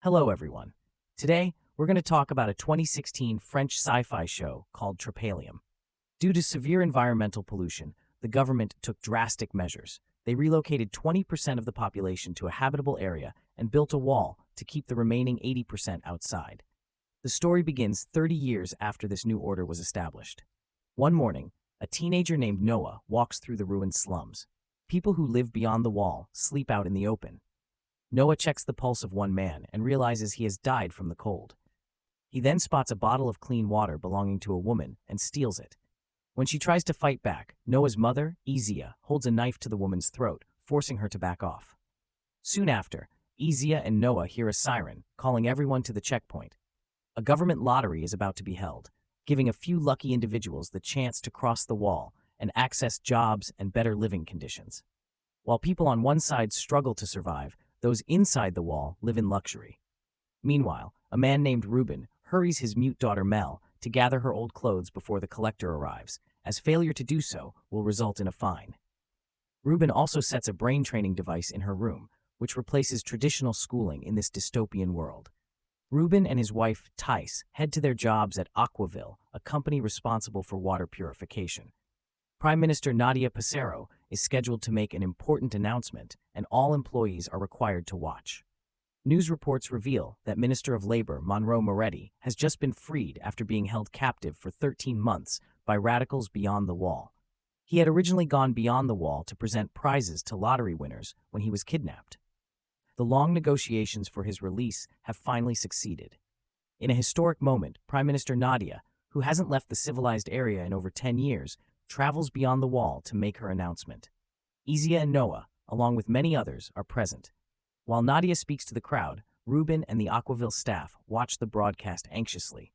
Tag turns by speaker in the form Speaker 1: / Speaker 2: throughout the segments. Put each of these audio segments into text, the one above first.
Speaker 1: Hello, everyone. Today, we're going to talk about a 2016 French sci-fi show called Trepalium. Due to severe environmental pollution, the government took drastic measures. They relocated 20% of the population to a habitable area and built a wall to keep the remaining 80% outside. The story begins 30 years after this new order was established. One morning, a teenager named Noah walks through the ruined slums. People who live beyond the wall sleep out in the open. Noah checks the pulse of one man and realizes he has died from the cold. He then spots a bottle of clean water belonging to a woman and steals it. When she tries to fight back, Noah's mother, Izia, holds a knife to the woman's throat, forcing her to back off. Soon after, Izia and Noah hear a siren, calling everyone to the checkpoint. A government lottery is about to be held, giving a few lucky individuals the chance to cross the wall and access jobs and better living conditions. While people on one side struggle to survive, those inside the wall live in luxury. Meanwhile, a man named Ruben hurries his mute daughter Mel to gather her old clothes before the collector arrives, as failure to do so will result in a fine. Ruben also sets a brain training device in her room, which replaces traditional schooling in this dystopian world. Ruben and his wife, Thais, head to their jobs at Aquaville, a company responsible for water purification. Prime Minister Nadia Passero is scheduled to make an important announcement, and all employees are required to watch. News reports reveal that Minister of Labor Monroe Moretti has just been freed after being held captive for 13 months by radicals beyond the wall. He had originally gone beyond the wall to present prizes to lottery winners when he was kidnapped. The long negotiations for his release have finally succeeded. In a historic moment, Prime Minister Nadia, who hasn't left the civilized area in over 10 years, travels beyond the wall to make her announcement. Izia and Noah, along with many others, are present. While Nadia speaks to the crowd, Ruben and the Aquaville staff watch the broadcast anxiously.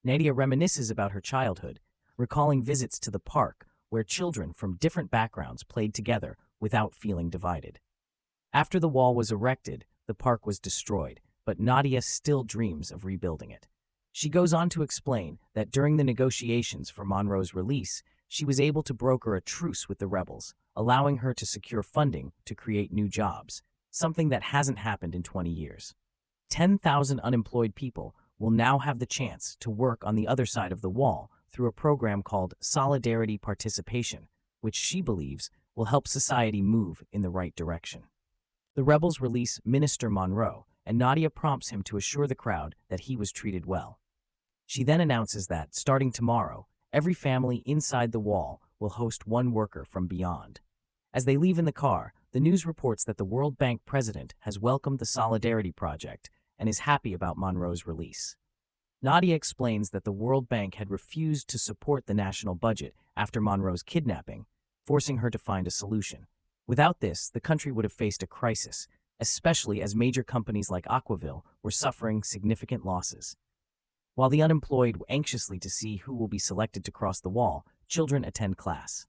Speaker 1: Nadia reminisces about her childhood, recalling visits to the park where children from different backgrounds played together without feeling divided. After the wall was erected, the park was destroyed, but Nadia still dreams of rebuilding it. She goes on to explain that during the negotiations for Monroe's release, she was able to broker a truce with the rebels, allowing her to secure funding to create new jobs, something that hasn't happened in 20 years. 10,000 unemployed people will now have the chance to work on the other side of the wall through a program called Solidarity Participation, which she believes will help society move in the right direction. The rebels release Minister Monroe, and Nadia prompts him to assure the crowd that he was treated well. She then announces that, starting tomorrow, every family inside the wall will host one worker from beyond. As they leave in the car, the news reports that the World Bank president has welcomed the Solidarity Project and is happy about Monroe's release. Nadia explains that the World Bank had refused to support the national budget after Monroe's kidnapping, forcing her to find a solution. Without this, the country would have faced a crisis, especially as major companies like Aquaville were suffering significant losses. While the unemployed wait anxiously to see who will be selected to cross the wall, children attend class.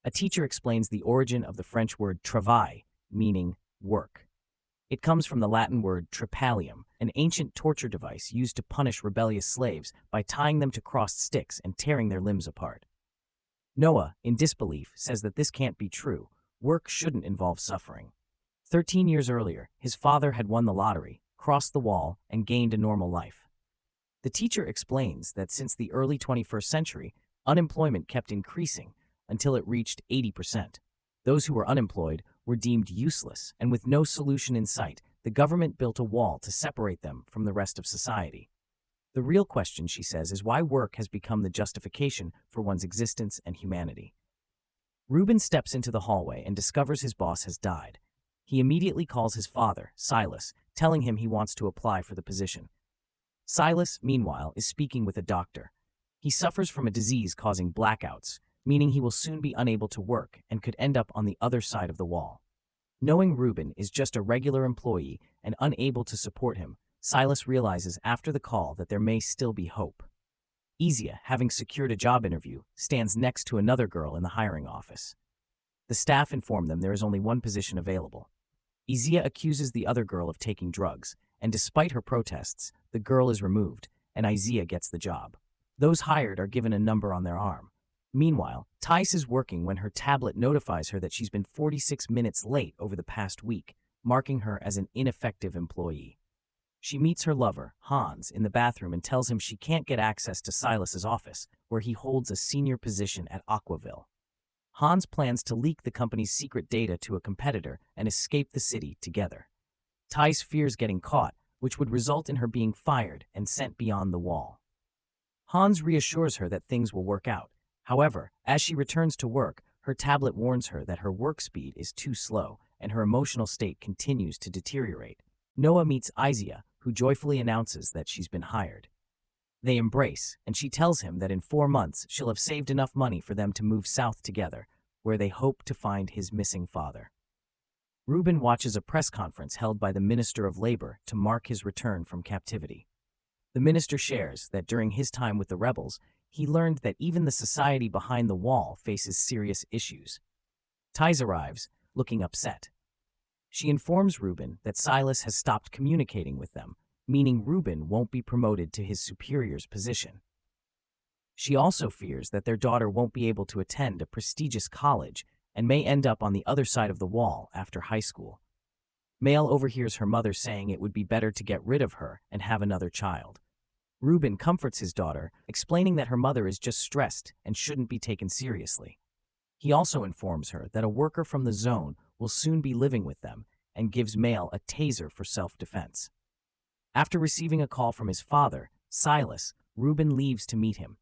Speaker 1: A teacher explains the origin of the French word travail, meaning work. It comes from the Latin word trepalium, an ancient torture device used to punish rebellious slaves by tying them to crossed sticks and tearing their limbs apart. Noah, in disbelief, says that this can't be true. Work shouldn't involve suffering. 13 years earlier, his father had won the lottery, crossed the wall, and gained a normal life. The teacher explains that since the early 21st century, unemployment kept increasing until it reached 80%. Those who were unemployed were deemed useless, and with no solution in sight, the government built a wall to separate them from the rest of society. The real question, she says, is why work has become the justification for one's existence and humanity. Ruben steps into the hallway and discovers his boss has died. He immediately calls his father, Silas, telling him he wants to apply for the position. Silas, meanwhile, is speaking with a doctor. He suffers from a disease causing blackouts, meaning he will soon be unable to work and could end up on the other side of the wall. Knowing Ruben is just a regular employee and unable to support him, Silas realizes after the call that there may still be hope. Izia, having secured a job interview, stands next to another girl in the hiring office. The staff inform them there is only one position available. Izia accuses the other girl of taking drugs, and despite her protests, the girl is removed, and Izia gets the job. Those hired are given a number on their arm. Meanwhile, Thais is working when her tablet notifies her that she's been 46 minutes late over the past week, marking her as an ineffective employee. She meets her lover, Hans, in the bathroom and tells him she can't get access to Silas's office, where he holds a senior position at Aquaville. Hans plans to leak the company's secret data to a competitor and escape the city together. Thais fears getting caught, which would result in her being fired and sent beyond the wall. Hans reassures her that things will work out. However, as she returns to work, her tablet warns her that her work speed is too slow and her emotional state continues to deteriorate. Noah meets Izia, who joyfully announces that she's been hired. They embrace, and she tells him that in 4 months she'll have saved enough money for them to move south together, where they hope to find his missing father. Ruben watches a press conference held by the Minister of Labor to mark his return from captivity. The minister shares that during his time with the rebels, he learned that even the society behind the wall faces serious issues. Thais arrives, looking upset. She informs Ruben that Silas has stopped communicating with them, meaning Ruben won't be promoted to his superior's position. She also fears that their daughter won't be able to attend a prestigious college and may end up on the other side of the wall after high school. Mael overhears her mother saying it would be better to get rid of her and have another child. Ruben comforts his daughter, explaining that her mother is just stressed and shouldn't be taken seriously. He also informs her that a worker from the zone will soon be living with them and gives Mael a taser for self-defense. After receiving a call from his father, Silas, Ruben leaves to meet him.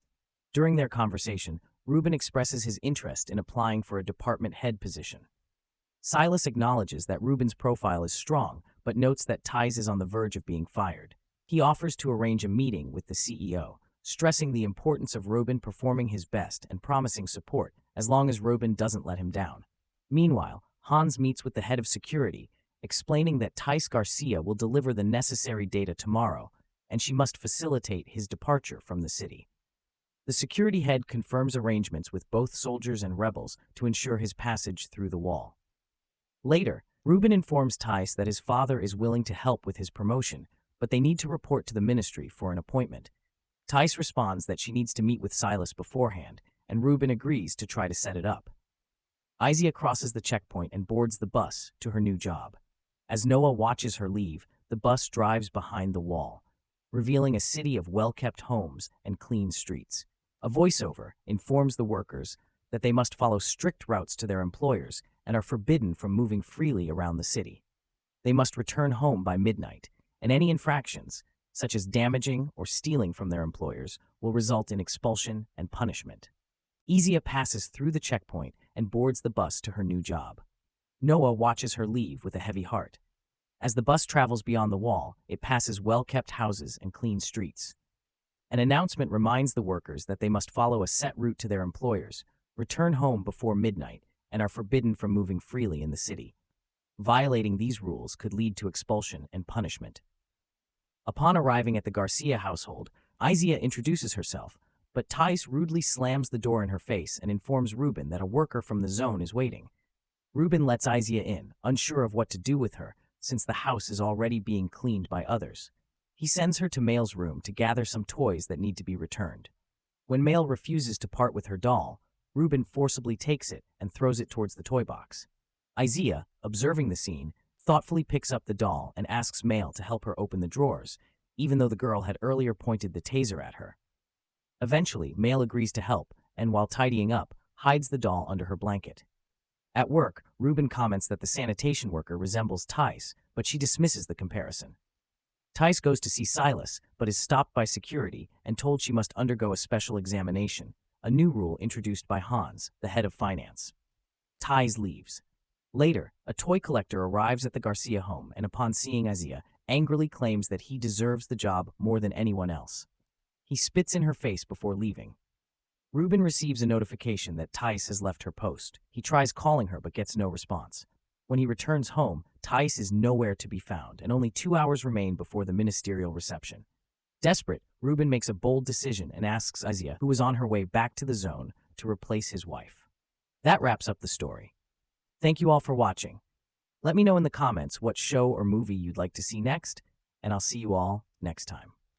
Speaker 1: During their conversation, Ruben expresses his interest in applying for a department head position. Silas acknowledges that Ruben's profile is strong, but notes that Thais is on the verge of being fired. He offers to arrange a meeting with the CEO, stressing the importance of Ruben performing his best and promising support as long as Ruben doesn't let him down. Meanwhile, Hans meets with the head of security, explaining that Thais Garcia will deliver the necessary data tomorrow, and she must facilitate his departure from the city. The security head confirms arrangements with both soldiers and rebels to ensure his passage through the wall. Later, Ruben informs Thais that his father is willing to help with his promotion, but they need to report to the ministry for an appointment. Thais responds that she needs to meet with Silas beforehand, and Ruben agrees to try to set it up. Izia crosses the checkpoint and boards the bus to her new job. As Noah watches her leave, the bus drives behind the wall, revealing a city of well-kept homes and clean streets. A voiceover informs the workers that they must follow strict routes to their employers and are forbidden from moving freely around the city. They must return home by midnight, and any infractions, such as damaging or stealing from their employers, will result in expulsion and punishment. Izia passes through the checkpoint and boards the bus to her new job. Noah watches her leave with a heavy heart. As the bus travels beyond the wall, it passes well-kept houses and clean streets. An announcement reminds the workers that they must follow a set route to their employers, return home before midnight, and are forbidden from moving freely in the city. Violating these rules could lead to expulsion and punishment. Upon arriving at the Garcia household, Izia introduces herself, but Thais rudely slams the door in her face and informs Ruben that a worker from the zone is waiting. Ruben lets Izia in, unsure of what to do with her, since the house is already being cleaned by others. He sends her to Mael's room to gather some toys that need to be returned. When Mael refuses to part with her doll, Ruben forcibly takes it and throws it towards the toy box. Izia, observing the scene, thoughtfully picks up the doll and asks Mael to help her open the drawers, even though the girl had earlier pointed the taser at her. Eventually, Mael agrees to help, and while tidying up, hides the doll under her blanket. At work, Ruben comments that the sanitation worker resembles Thais, but she dismisses the comparison. Thais goes to see Silas, but is stopped by security and told she must undergo a special examination, a new rule introduced by Hans, the head of finance. Thais leaves. Later, a toy collector arrives at the Garcia home and upon seeing Izia, angrily claims that he deserves the job more than anyone else. He spits in her face before leaving. Ruben receives a notification that Thais has left her post. He tries calling her but gets no response. When he returns home, Thais is nowhere to be found, and only 2 hours remain before the ministerial reception. Desperate, Ruben makes a bold decision and asks Izia, who is on her way back to the zone, to replace his wife. That wraps up the story. Thank you all for watching. Let me know in the comments what show or movie you'd like to see next, and I'll see you all next time.